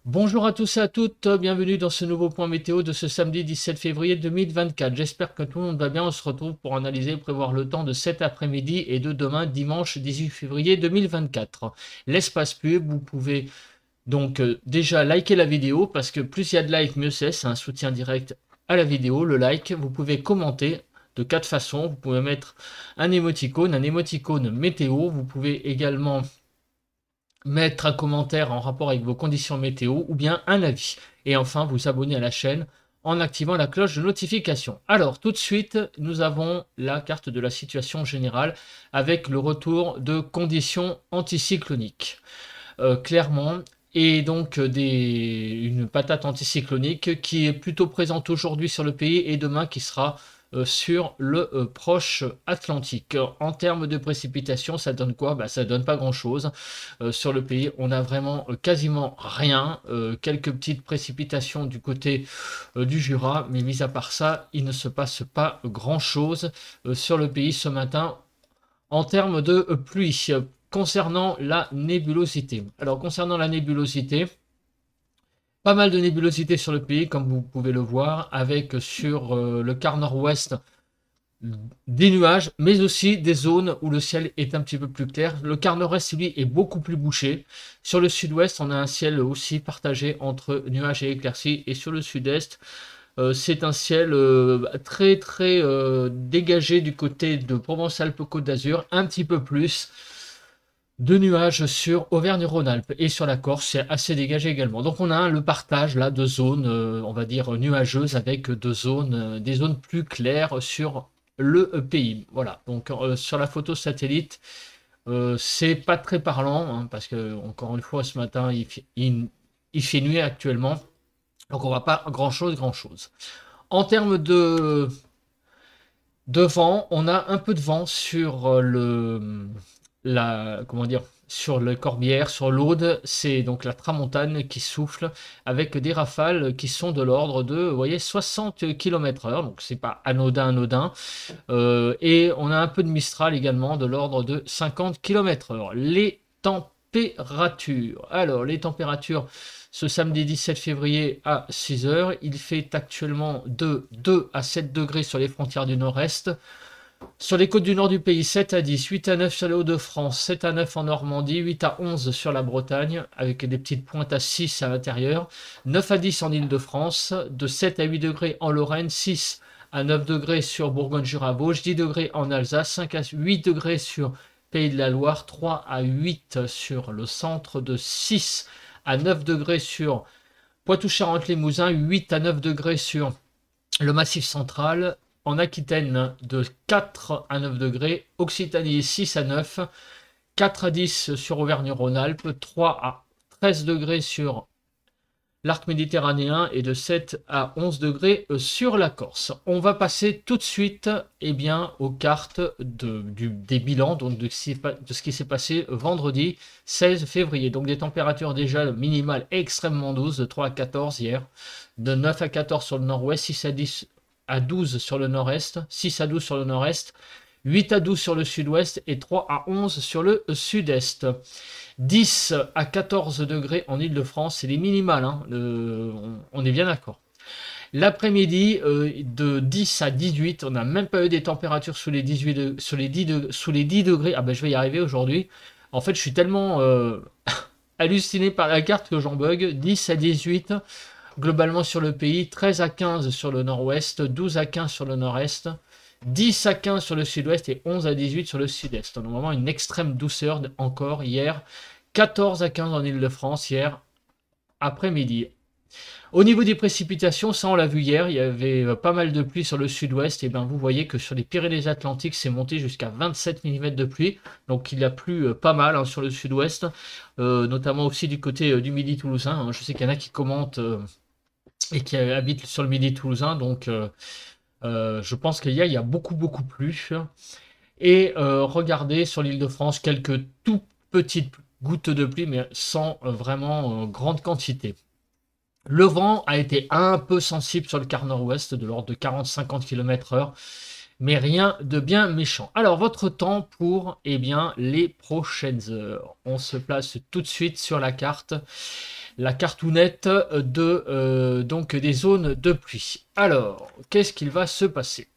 Bonjour à tous et à toutes, bienvenue dans ce nouveau point météo de ce samedi 17 février 2024. J'espère que tout le monde va bien, on se retrouve pour analyser et prévoir le temps de cet après-midi et de demain dimanche 18 février 2024. L'espace pub, vous pouvez donc déjà liker la vidéo parce que plus il y a de likes mieux c'est un soutien direct à la vidéo, le like. Vous pouvez commenter de quatre façons, vous pouvez mettre un émoticône météo, vous pouvez également mettre un commentaire en rapport avec vos conditions météo ou bien un avis. Et enfin, vous abonner à la chaîne en activant la cloche de notification. Alors, tout de suite, nous avons la carte de la situation générale avec le retour de conditions anticycloniques. Clairement, et donc une patate anticyclonique qui est plutôt présente aujourd'hui sur le pays et demain qui sera sur le proche Atlantique. En termes de précipitations, ça donne quoi? Ça donne pas grand-chose. Sur le pays, on a vraiment quasiment rien. Quelques petites précipitations du côté du Jura, mais mis à part ça, il ne se passe pas grand-chose sur le pays ce matin en termes de pluie. Concernant la nébulosité. Alors, concernant la nébulosité, pas mal de nébulosité sur le pays, comme vous pouvez le voir, avec sur le quart nord-ouest des nuages, mais aussi des zones où le ciel est un petit peu plus clair. Le quart nord-est, lui, est beaucoup plus bouché. Sur le sud-ouest, on a un ciel aussi partagé entre nuages et éclaircies. Et sur le sud-est, c'est un ciel très dégagé du côté de Provence-Alpes-Côte d'Azur, un petit peu plus de nuages sur Auvergne-Rhône-Alpes et sur la Corse, c'est assez dégagé également. Donc on a le partage là de zones, on va dire nuageuses avec des zones plus claires sur le pays. Voilà. Donc sur la photo satellite, c'est pas très parlant hein, parce que encore une fois ce matin il fait nuit actuellement, donc on voit pas grand chose. En termes de vent, on a un peu de vent sur comment dire, sur le Corbière, sur l'Aude, c'est donc la tramontane qui souffle avec des rafales qui sont de l'ordre de, vous voyez, 60 km/h, donc c'est pas anodin. Et on a un peu de Mistral également de l'ordre de 50 km/h. Les températures. Alors, les températures ce samedi 17 février à 6 heures, il fait actuellement de 2 à 7 degrés sur les frontières du nord-est. Sur les côtes du nord du pays, 7 à 10, 8 à 9 sur les Hauts-de-France, 7 à 9 en Normandie, 8 à 11 sur la Bretagne, avec des petites pointes à 6 à l'intérieur, 9 à 10 en Île-de-France, de 7 à 8 degrés en Lorraine, 6 à 9 degrés sur Bourgogne-Jura-Vosges, 10 degrés en Alsace, 5 à 8 degrés sur Pays de la Loire, 3 à 8 sur le centre, de 6 à 9 degrés sur Poitou-Charentes-Limousin, 8 à 9 degrés sur le Massif central, en Aquitaine de 4 à 9 degrés, Occitanie 6 à 9, 4 à 10 sur Auvergne-Rhône-Alpes, 3 à 13 degrés sur l'arc méditerranéen et de 7 à 11 degrés sur la Corse. On va passer tout de suite aux cartes des bilans donc de ce qui s'est passé vendredi 16 février. Donc des températures déjà minimales extrêmement douces, de 3 à 14 hier, de 9 à 14 sur le nord-ouest, 6 à 10 à 12 sur le nord-est, 6 à 12 sur le nord-est, 8 à 12 sur le sud-ouest et 3 à 11 sur le sud-est. 10 à 14 degrés en Île-de-France, c'est les minimales, hein, on est bien d'accord. L'après-midi, de 10 à 18, on n'a même pas eu des températures sous les 18 sous les 10 degrés. Ah ben je vais y arriver aujourd'hui. En fait, je suis tellement halluciné par la carte que j'en bug. 10 à 18, globalement sur le pays, 13 à 15 sur le nord-ouest, 12 à 15 sur le nord-est, 10 à 15 sur le sud-ouest et 11 à 18 sur le sud-est. On a vraiment une extrême douceur encore hier. 14 à 15 en Île-de-France hier après-midi. Au niveau des précipitations, ça on l'a vu hier, il y avait pas mal de pluie sur le sud-ouest. Et bien vous voyez que sur les Pyrénées-Atlantiques, c'est monté jusqu'à 27 mm de pluie. Donc il a plu pas mal hein, sur le sud-ouest, notamment aussi du côté du Midi toulousain. Hein. Je sais qu'il y en a qui commentent et qui habitent sur le Midi toulousain. Donc je pense qu'il y a beaucoup plus. Et regardez sur l'île de France quelques tout petites gouttes de pluie, mais sans vraiment grande quantité. Le vent a été un peu sensible sur le quart nord-ouest, de l'ordre de 40-50 km/h, mais rien de bien méchant. Alors, votre temps pour les prochaines heures. On se place tout de suite sur la carte. la cartoonette donc des zones de pluie. Alors, qu'est-ce qu'il va se passer?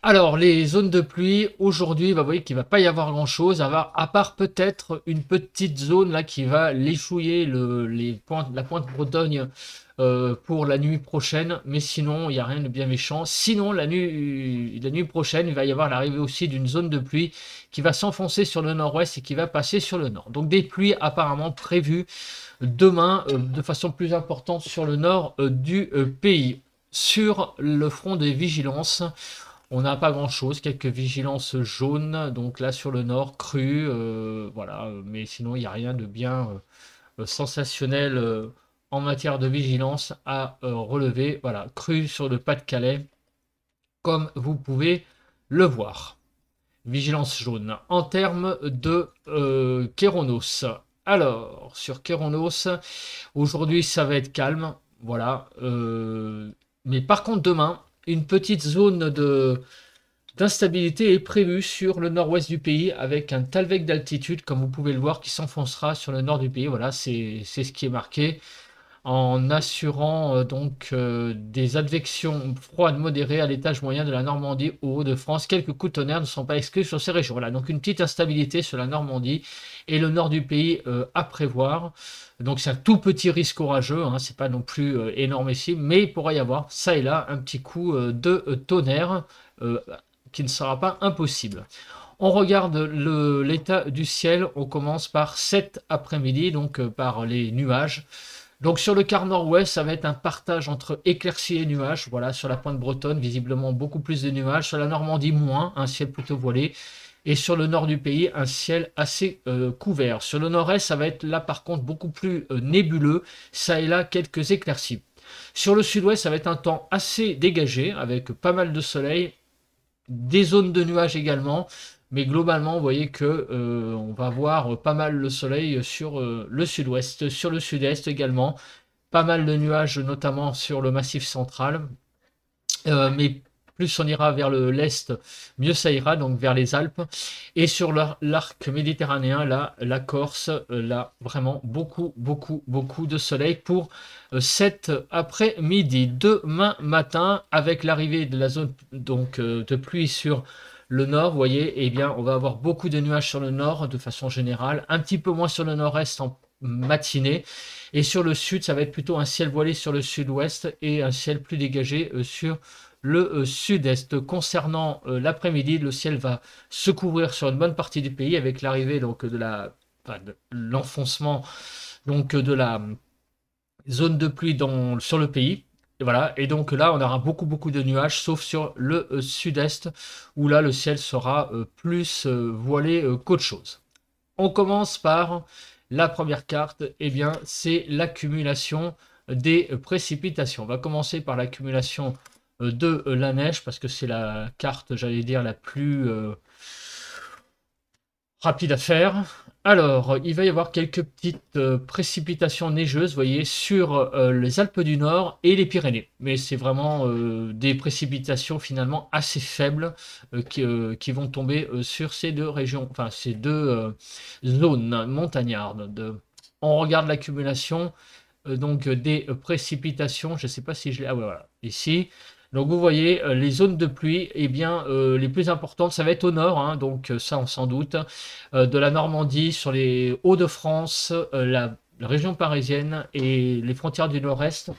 Alors, les zones de pluie, aujourd'hui, vous voyez qu'il ne va pas y avoir grand-chose, à part peut-être une petite zone là qui va léchouiller la pointe Bretonne pour la nuit prochaine, mais sinon, il n'y a rien de bien méchant. Sinon, la nuit prochaine, il va y avoir l'arrivée aussi d'une zone de pluie qui va s'enfoncer sur le nord-ouest et qui va passer sur le nord. Donc, des pluies apparemment prévues demain de façon plus importante sur le nord du pays. Sur le front des vigilances, on n'a pas grand-chose, quelques vigilances jaunes, donc là sur le nord, cru, voilà, mais sinon il n'y a rien de bien sensationnel en matière de vigilance à relever. Voilà, cru sur le Pas-de-Calais, comme vous pouvez le voir. Vigilance jaune. En termes de Kéronos, alors sur Kéronos, aujourd'hui ça va être calme, voilà, mais par contre demain, une petite zone d'instabilité est prévue sur le nord-ouest du pays avec un talweg d'altitude, comme vous pouvez le voir, qui s'enfoncera sur le nord du pays. Voilà, c'est ce qui est marqué en assurant des advections froides modérées à l'étage moyen de la Normandie au Hauts-de-France. Quelques coups de tonnerre ne sont pas exclus sur ces régions. Voilà, donc une petite instabilité sur la Normandie et le nord du pays à prévoir. Donc c'est un tout petit risque orageux, hein, c'est pas non plus énormissime, mais il pourrait y avoir ça et là un petit coup de tonnerre euh, qui ne sera pas impossible. On regarde l'état du ciel, on commence par cet après-midi, donc par les nuages. Donc sur le quart nord-ouest, ça va être un partage entre éclaircies et nuages. Voilà, sur la pointe bretonne, visiblement beaucoup plus de nuages. Sur la Normandie, moins, un ciel plutôt voilé. Et sur le nord du pays, un ciel assez couvert. Sur le nord-est, ça va être là par contre beaucoup plus nébuleux. Ça et là, quelques éclaircies. Sur le sud-ouest, ça va être un temps assez dégagé, avec pas mal de soleil, des zones de nuages également. Mais globalement, vous voyez que on va voir pas mal le soleil sur le sud-ouest, sur le sud-est également. Pas mal de nuages, notamment sur le massif central. Mais plus on ira vers l'est, mieux ça ira, donc vers les Alpes. Et sur l'arc méditerranéen, là, la Corse, là, vraiment beaucoup, beaucoup, beaucoup de soleil pour cet après-midi. Demain matin, avec l'arrivée de la zone de pluie sur le nord, vous voyez, eh bien, on va avoir beaucoup de nuages sur le nord de façon générale, un petit peu moins sur le nord-est en matinée. Et sur le sud, ça va être plutôt un ciel voilé sur le sud-ouest et un ciel plus dégagé sur le sud-est. Concernant l'après-midi, le ciel va se couvrir sur une bonne partie du pays avec l'arrivée donc de l'enfoncement donc de la zone de pluie sur le pays. Et voilà, et donc là, on aura beaucoup, beaucoup de nuages, sauf sur le sud-est, où là, le ciel sera plus voilé qu'autre chose. On commence par la première carte, et bien, c'est l'accumulation des précipitations. On va commencer par l'accumulation de la neige, parce que c'est la carte, j'allais dire, la plus rapide à faire. Alors, il va y avoir quelques petites précipitations neigeuses, vous voyez, sur les Alpes du Nord et les Pyrénées. Mais c'est vraiment des précipitations finalement assez faibles qui vont tomber sur ces deux régions, enfin ces deux zones montagnardes. On regarde l'accumulation donc des précipitations. Je ne sais pas si je l'ai. Ah ouais, voilà, ici. Donc vous voyez, les zones de pluie, eh bien, les plus importantes, ça va être au nord, hein, donc ça on s'en doute, de la Normandie, sur les Hauts-de-France, la région parisienne et les frontières du nord-est.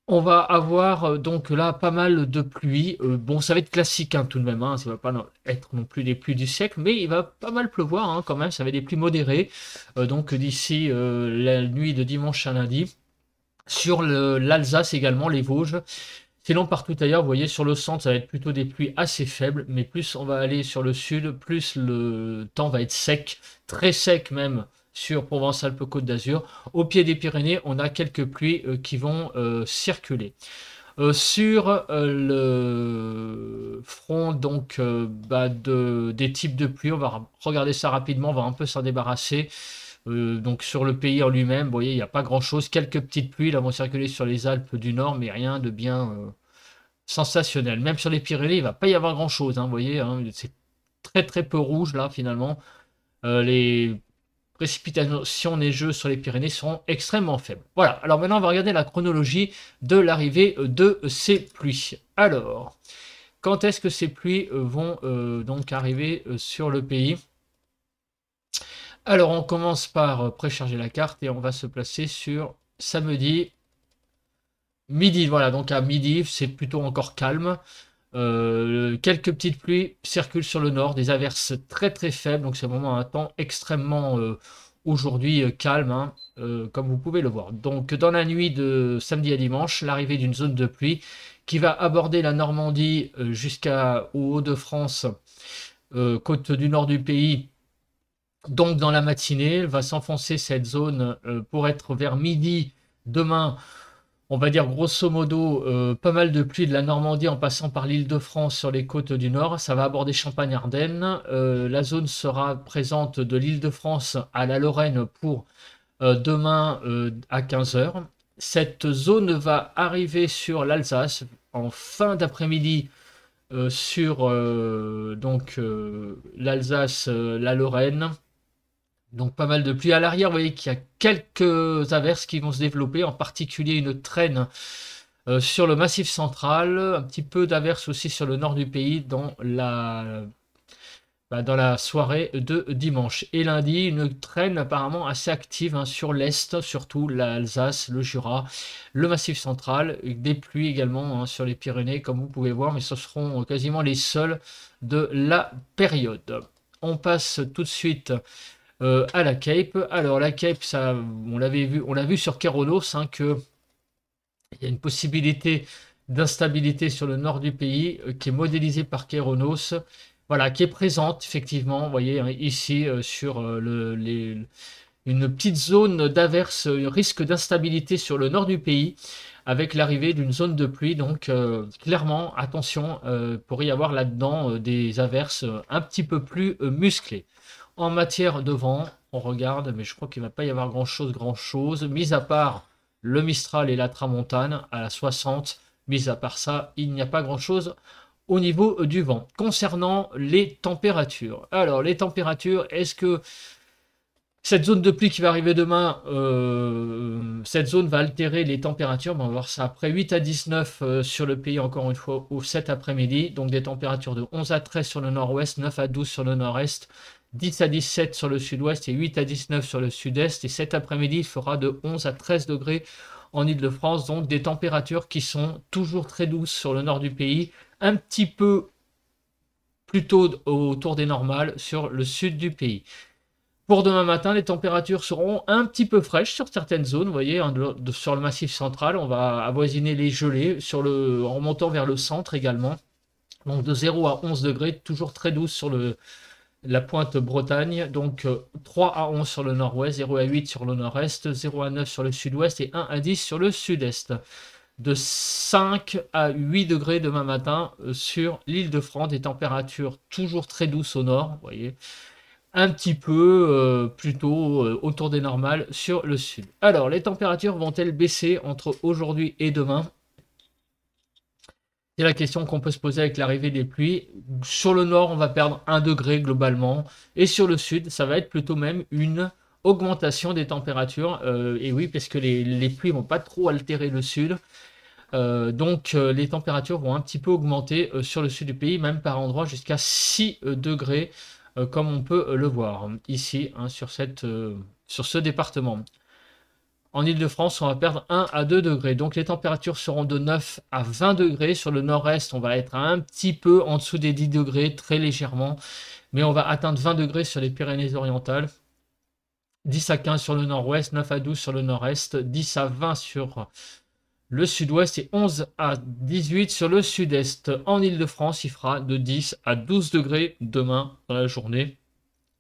On va avoir donc là pas mal de pluie. Bon, ça va être classique hein, tout de même, hein, ça va pas être non plus les pluies du siècle, mais il va pas mal pleuvoir hein, quand même, ça va être des pluies modérées, donc d'ici la nuit de dimanche à lundi. Sur l'Alsace également, les Vosges. Sinon, partout ailleurs, vous voyez, sur le centre, ça va être plutôt des pluies assez faibles, mais plus on va aller sur le sud, plus le temps va être sec, très sec même sur Provence-Alpes-Côte d'Azur. Au pied des Pyrénées, on a quelques pluies qui vont circuler. Sur le front donc des types de pluie, on va regarder ça rapidement, on va un peu s'en débarrasser. Donc sur le pays en lui-même, vous voyez, il n'y a pas grand-chose. Quelques petites pluies là vont circuler sur les Alpes du Nord, mais rien de bien sensationnel. Même sur les Pyrénées, il ne va pas y avoir grand-chose. Hein, vous voyez, hein, c'est très très peu rouge là finalement. Les précipitations neigeuses sur les Pyrénées seront extrêmement faibles. Voilà, alors maintenant on va regarder la chronologie de l'arrivée de ces pluies. Alors, quand est-ce que ces pluies vont donc arriver sur le pays? Alors on commence par précharger la carte et on va se placer sur samedi midi. Voilà, donc à midi c'est plutôt encore calme. Quelques petites pluies circulent sur le nord, des averses très très faibles, donc c'est vraiment un temps extrêmement aujourd'hui calme, hein, comme vous pouvez le voir. Donc dans la nuit de samedi à dimanche, l'arrivée d'une zone de pluie qui va aborder la Normandie jusqu'aux Hauts-de-France, côte du nord du pays. Donc dans la matinée, va s'enfoncer cette zone pour être vers midi demain. On va dire grosso modo pas mal de pluie de la Normandie en passant par l'Île-de-France sur les côtes du nord. Ça va aborder Champagne-Ardenne. La zone sera présente de l'Île-de-France à la Lorraine pour demain à 15 h. Cette zone va arriver sur l'Alsace en fin d'après-midi sur l'Alsace, la Lorraine. Donc pas mal de pluie à l'arrière, vous voyez qu'il y a quelques averses qui vont se développer, en particulier une traîne sur le Massif central, un petit peu d'averses aussi sur le nord du pays dans la soirée de dimanche. Et lundi, une traîne apparemment assez active hein, sur l'Est, surtout l'Alsace, le Jura, le Massif central, des pluies également hein, sur les Pyrénées comme vous pouvez voir, mais ce seront quasiment les seuls de la période. On passe tout de suite à la Cape. Alors la Cape, ça, on l'a vu sur Kéronos, hein, que il y a une possibilité d'instabilité sur le nord du pays qui est modélisée par Kéronos, voilà, qui est présente effectivement, vous voyez hein, ici sur une petite zone d'averse, risque d'instabilité sur le nord du pays avec l'arrivée d'une zone de pluie. Donc clairement, attention, pour y avoir là-dedans des averses un petit peu plus musclées. En matière de vent, on regarde, mais je crois qu'il ne va pas y avoir grand-chose, mis à part le Mistral et la Tramontane à la 60, mis à part ça, il n'y a pas grand-chose au niveau du vent. Concernant les températures, alors les températures, est-ce que cette zone de pluie qui va arriver demain, cette zone va altérer les températures? On va voir ça après 8 à 19 sur le pays, encore une fois, au 7 après-midi. Donc des températures de 11 à 13 sur le nord-ouest, 9 à 12 sur le nord-est, 10 à 17 sur le sud-ouest et 8 à 19 sur le sud-est. Et cet après-midi, il fera de 11 à 13 degrés en Ile-de-France. Donc des températures qui sont toujours très douces sur le nord du pays, un petit peu plutôt autour des normales sur le sud du pays. Pour demain matin, les températures seront un petit peu fraîches sur certaines zones. Vous voyez, hein, sur le Massif central, on va avoisiner les gelées en remontant vers le centre également. Donc de 0 à 11 degrés, toujours très douce sur la pointe Bretagne. Donc 3 à 11 sur le nord-ouest, 0 à 8 sur le nord-est, 0 à 9 sur le sud-ouest et 1 à 10 sur le sud-est. De 5 à 8 degrés demain matin sur l'Île-de-France, des températures toujours très douces au nord, vous voyez. Un petit peu plutôt autour des normales sur le sud. Alors, les températures vont-elles baisser entre aujourd'hui et demain? C'est la question qu'on peut se poser avec l'arrivée des pluies. Sur le nord, on va perdre 1 degré globalement. Et sur le sud, ça va être plutôt même une augmentation des températures. Et oui, parce que les pluies ne vont pas trop altérer le sud. Donc les températures vont un petit peu augmenter sur le sud du pays, même par endroits jusqu'à 6 degrés. Comme on peut le voir ici hein, sur ce département. En Ile-de-France, on va perdre 1 à 2 degrés. Donc les températures seront de 9 à 20 degrés. Sur le nord-est, on va être un petit peu en dessous des 10 degrés, très légèrement. Mais on va atteindre 20 degrés sur les Pyrénées-Orientales. 10 à 15 sur le nord-ouest, 9 à 12 sur le nord-est, 10 à 20 sur le sud-ouest et 11 à 18 sur le sud-est. En Ile-de-France, il fera de 10 à 12 degrés demain dans la journée.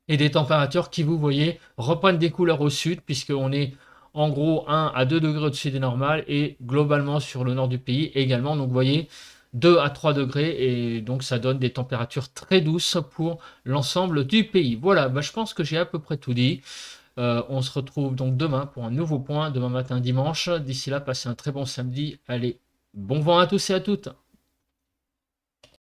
Et des températures qui, vous voyez, reprennent des couleurs au sud, puisqu'on est en gros 1 à 2 degrés au-dessus des normales, et globalement sur le nord du pays également. Donc vous voyez, 2 à 3 degrés, et donc ça donne des températures très douces pour l'ensemble du pays. Voilà, je pense que j'ai à peu près tout dit. On se retrouve donc demain pour un nouveau point, demain matin dimanche. D'ici là, passez un très bon samedi. Allez, bon vent à tous et à toutes.